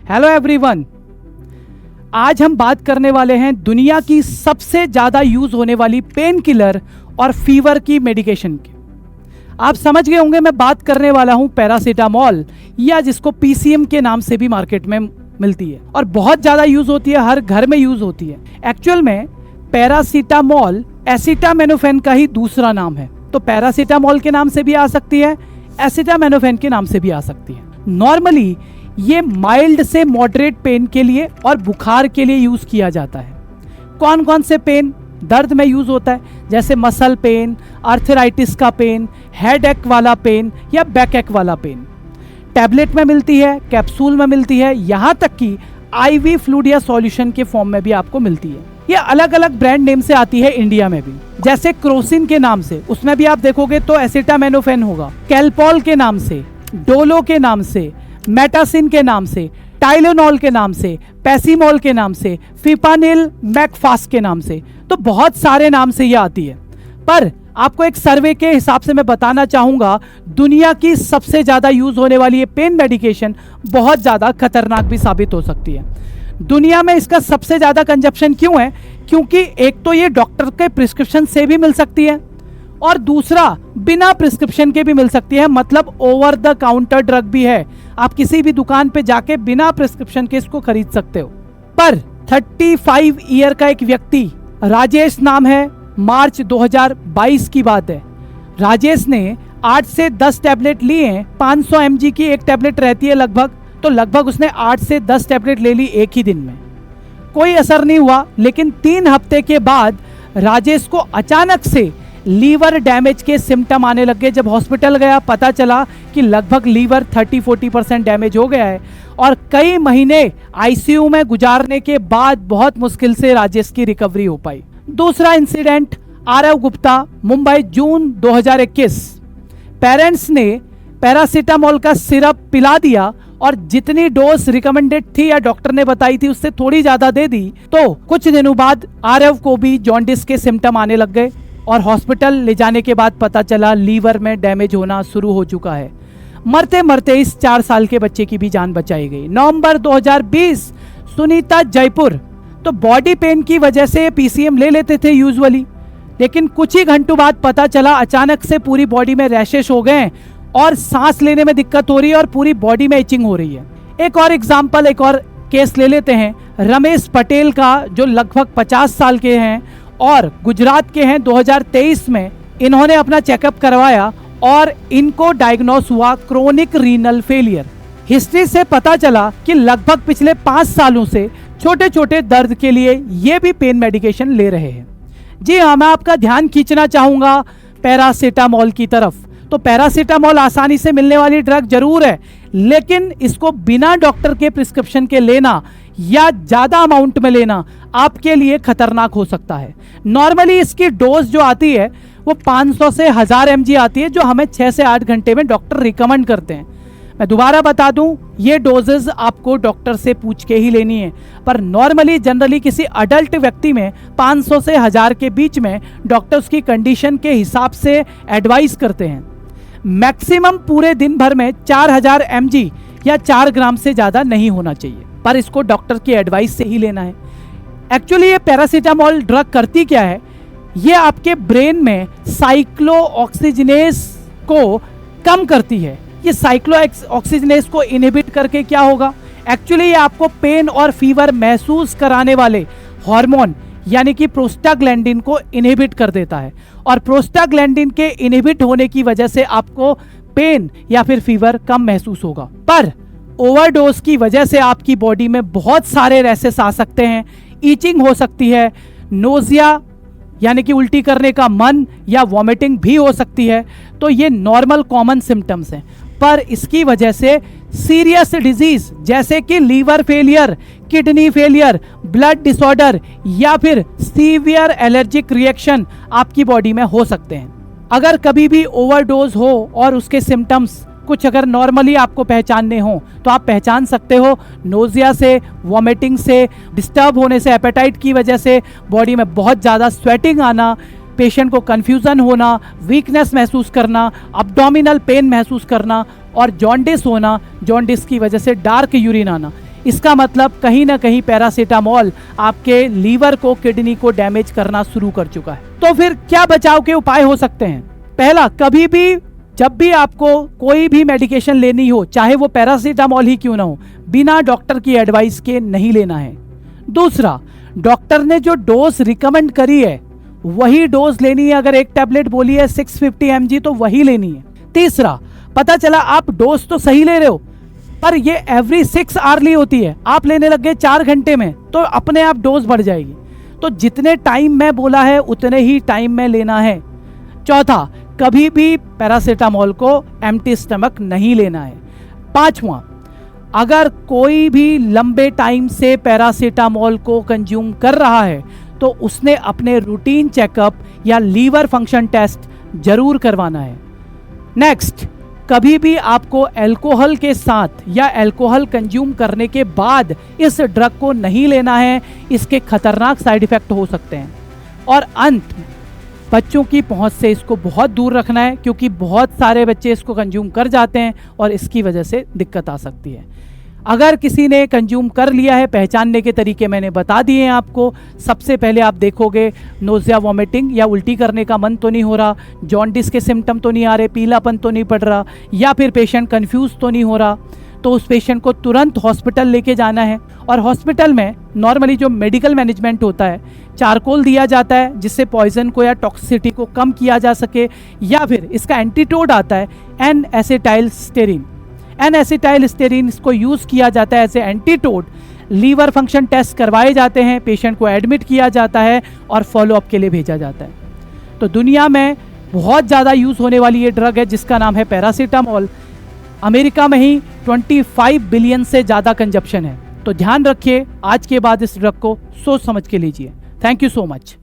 Hello everyone, आज हम बात करने वाले हैं दुनिया की सबसे ज़्यादा यूज़ होने वाली पेन किलर और फीवर की मेडिकेशन की। आप समझ गए होंगे मैं बात करने वाला हूं पैरासीटामोल, या जिसको पीसीएम के नाम से भी मार्केट में मिलती है और बहुत ज़्यादा यूज़ होती है, हर घर में यूज़ होती है। एक्चुअल में पैरासीटामोल एसिटामिनोफेन का ही दूसरा नाम है, तो पैरासीटामोल के नाम से भी आ सकती है, एसिटामिनोफेन के नाम से भी आ सकती है। नॉर्मली ये माइल्ड से मॉडरेट पेन के लिए और बुखार के लिए यूज़ किया जाता है। कौन कौन से पेन दर्द में यूज़ होता है, जैसे मसल पेन, आर्थराइटिस का पेन, हेड एक वाला पेन या बैक एक वाला पेन। टैबलेट में मिलती है, कैप्सूल में मिलती है, यहाँ तक कि आईवी फ्लूइड या सॉल्यूशन के फॉर्म में भी आपको मिलती है। ये अलग अलग ब्रांड नेम से आती है इंडिया में भी, जैसे क्रोसिन के नाम से, उसमें भी आप देखोगे तो एसिटामिनोफेन होगा। कैल्पॉल के नाम से, डोलो के नाम से, मेटासिन के नाम से, टाइलेनॉल के नाम से, पैसीमोल के नाम से, फिपानिल मैकफास्ट के नाम से, तो बहुत सारे नाम से ये आती है। पर आपको एक सर्वे के हिसाब से मैं बताना चाहूँगा, दुनिया की सबसे ज़्यादा यूज़ होने वाली ये पेन मेडिकेशन बहुत ज़्यादा खतरनाक भी साबित हो सकती है। दुनिया में इसका सबसे ज़्यादा कंजप्शन क्यों है? क्योंकि एक तो ये डॉक्टर के प्रिस्क्रिप्शन से भी मिल सकती है और दूसरा बिना प्रिस्क्रिप्शन के भी मिल सकती है, मतलब ओवर द काउंटर ड्रग भी है। आप किसी भी दुकान पे जाके बिना प्रिस्क्रिप्शन के इसको खरीद सकते हो। पर 35 ईयर का एक व्यक्ति, राजेश नाम है, मार्च 2022 की बात है। राजेश ने 8 से 10 टैबलेट लिए हैं, 500 mg की एक टैबलेट रहती है लगभग, तो लगभग उसने 8 से 10 टैबलेट ले ली एक ही दिन में। कोई असर नहीं हुआ, लेकिन 3 हफ्ते के बाद राजेश को अचानक से लीवर डैमेज के सिम्टम आने लग गए। जब हॉस्पिटल गया पता चला कि लगभग लीवर 30-40% डैमेज हो गया है और कई महीने आईसीयू में गुजारने के बाद बहुत मुश्किल से राजेश की रिकवरी हो पाई। दूसरा इंसिडेंट, आरव गुप्ता, मुंबई, जून 2021। पेरेंट्स ने पैरासीटामोल का सिरप पिला दिया और जितनी डोज रिकमेंडेड थी या डॉक्टर ने बताई थी उससे थोड़ी ज्यादा दे दी, तो कुछ दिनों बाद आरव को भी जॉन्डिस के सिम्टम आने लग गए और हॉस्पिटल ले जाने के बाद पता चला लीवर में डैमेज होना शुरू हो चुका है। मरते मरते इस 4 साल के बच्चे की भी जान बचाई गई। नवंबर 2020, सुनीता, जयपुर। तो बॉडी पेन की वजह से पीसीएम ले लेते थे यूजुअली, लेकिन कुछ ही घंटों बाद पता चला अचानक से पूरी बॉडी में रैशेस हो गए और सांस लेने में दिक्कत हो रही है और पूरी बॉडी में इचिंग हो रही है। एक और एग्जाम्पल, एक और केस ले लेते हैं, रमेश पटेल का, जो लगभग 50 साल के हैं और गुजरात के हैं। 2023 में इन्होंने अपना चेकअप करवाया और इनको डायग्नोस हुआ क्रोनिक रीनल फेलियर। हिस्ट्री से पता चला कि लगभग पिछले 5 सालों से छोटे छोटे दर्द के लिए ये भी पेन मेडिकेशन ले रहे हैं। जी हाँ, मैं आपका ध्यान खींचना चाहूँगा पैरासीटामोल की तरफ। तो पैरासीटामोल आसानी से मिलने वाली ड्रग जरूर है, लेकिन इसको बिना डॉक्टर के प्रिस्क्रिप्शन के लेना या ज़्यादा अमाउंट में लेना आपके लिए खतरनाक हो सकता है। नॉर्मली इसकी डोज जो आती है वो 500 से 1000 mg आती है, जो हमें 6 से 8 घंटे में डॉक्टर रिकमेंड करते हैं। मैं दोबारा बता दूं, ये डोजेज आपको डॉक्टर से पूछ के ही लेनी है, पर नॉर्मली जनरली किसी अडल्ट व्यक्ति में 500 से 1000 के बीच में डॉक्टर उसकी कंडीशन के हिसाब से एडवाइस करते हैं। मैक्सिमम पूरे दिन भर में 4000 mg या 4 ग्राम से ज़्यादा नहीं होना चाहिए, पर इसको डॉक्टर की एडवाइस से ही लेना है। एक्चुअली ये पैरासीटामोल ड्रग करती क्या है, ये आपके ब्रेन में साइक्लोऑक्सीजनेस को कम करती है। ये साइक्लोऑक्सीजनेस को इनहिबिट करके क्या होगा, एक्चुअली ये आपको पेन और फीवर महसूस कराने वाले हार्मोन यानी कि प्रोस्टाग्लैंडिन को इनहिबिट कर देता है और प्रोस्टाग्लैंडिन के इनहिबिट होने की वजह से आपको पेन या फिर फीवर कम महसूस होगा। पर ओवरडोज की वजह से आपकी बॉडी में बहुत सारे रैशेस आ सकते हैं, ईचिंग हो सकती है, नोजिया यानी कि उल्टी करने का मन या वॉमिटिंग भी हो सकती है। तो ये नॉर्मल कॉमन सिम्टम्स हैं, पर इसकी वजह से सीरियस डिजीज जैसे कि liver failure, kidney failure, blood disorder या फिर सीवियर एलर्जिक रिएक्शन आपकी बॉडी में हो सकते हैं। अगर कभी भी ओवरडोज हो और उसके सिम्टम्स कुछ अगर नॉर्मली आपको पहचानने हो तो आप पहचान सकते हो नोजिया से, वॉमिटिंग से, डिस्टर्ब होने से, एपेटाइट की वजह से बॉडी में बहुत ज़्यादा स्वेटिंग आना, पेशेंट को कन्फ्यूज़न होना, वीकनेस महसूस करना, अब्डोमिनल पेन महसूस करना और जॉन्डिस होना, जॉन्डिस की वजह से डार्क यूरिन आना। इसका मतलब कहीं ना कहीं पैरासीटामोल आपके लीवर को, किडनी को डैमेज करना शुरू कर चुका है। तो फिर क्या बचाव के उपाय हो सकते हैं? पहला, कभी भी जब भी आपको कोई भी मेडिकेशन लेनी हो, चाहे वो पैरासीटामोल ही क्यों ना हो, बिना डॉक्टर की एडवाइस के नहीं लेना है। दूसरा, डॉक्टर ने जो डोज रिकमेंड करी है वही डोज लेनी है। अगर एक टैबलेट बोली है 650 mg तो वही लेनी है। तीसरा, पता चला आप डोज तो सही ले रहे हो पर ये एवरी 6 आवरली होती है, आप लेने लग गए 4 घंटे में, तो अपने आप डोज बढ़ जाएगी। तो जितने टाइम में बोला है उतने ही टाइम में लेना है। चौथा, कभी भी पैरासीटामोल को एम्प्टी स्टमक नहीं लेना है। पांचवा, अगर कोई भी लंबे टाइम से पैरासीटामोल को कंज्यूम कर रहा है तो उसने अपने रूटीन चेकअप या लीवर फंक्शन टेस्ट जरूर करवाना है। नेक्स्ट, कभी भी आपको अल्कोहल के साथ या अल्कोहल कंज्यूम करने के बाद इस ड्रग को नहीं लेना है, इसके खतरनाक साइड इफेक्ट हो सकते हैं। और अंत, बच्चों की पहुंच से इसको बहुत दूर रखना है क्योंकि बहुत सारे बच्चे इसको कंज्यूम कर जाते हैं और इसकी वजह से दिक्कत आ सकती है। अगर किसी ने कंज्यूम कर लिया है, पहचानने के तरीके मैंने बता दिए हैं आपको। सबसे पहले आप देखोगे नोज़िया, वॉमिटिंग या उल्टी करने का मन तो नहीं हो रहा, जॉन्डिस के सिम्टम तो नहीं आ रहे, पीलापन तो नहीं पड़ रहा, या फिर पेशेंट कंफ्यूज तो नहीं हो रहा, तो उस पेशेंट को तुरंत हॉस्पिटल लेके जाना है। और हॉस्पिटल में नॉर्मली जो मेडिकल मैनेजमेंट होता है, चारकोल दिया जाता है जिससे पॉइजन को या टॉक्सिसिटी को कम किया जा सके, या फिर इसका एंटीटोड आता है N-एसिटाइलस्टेरिन। N-एसिटाइलस्टेरिन इसको यूज़ किया जाता है as a antidote. Liver function test करवाए जाते हैं, पेशेंट को एडमिट किया जाता है और फॉलोअप के लिए भेजा जाता है। तो दुनिया में बहुत ज़्यादा यूज़ होने वाली ये ड्रग है जिसका नाम है पैरासीटामोल। अमेरिका में ही 25 बिलियन से ज़्यादा कंजप्शन है। तो ध्यान रखिए, आज के बाद इस ड्रग को सोच समझ के लीजिए। Thank you so much.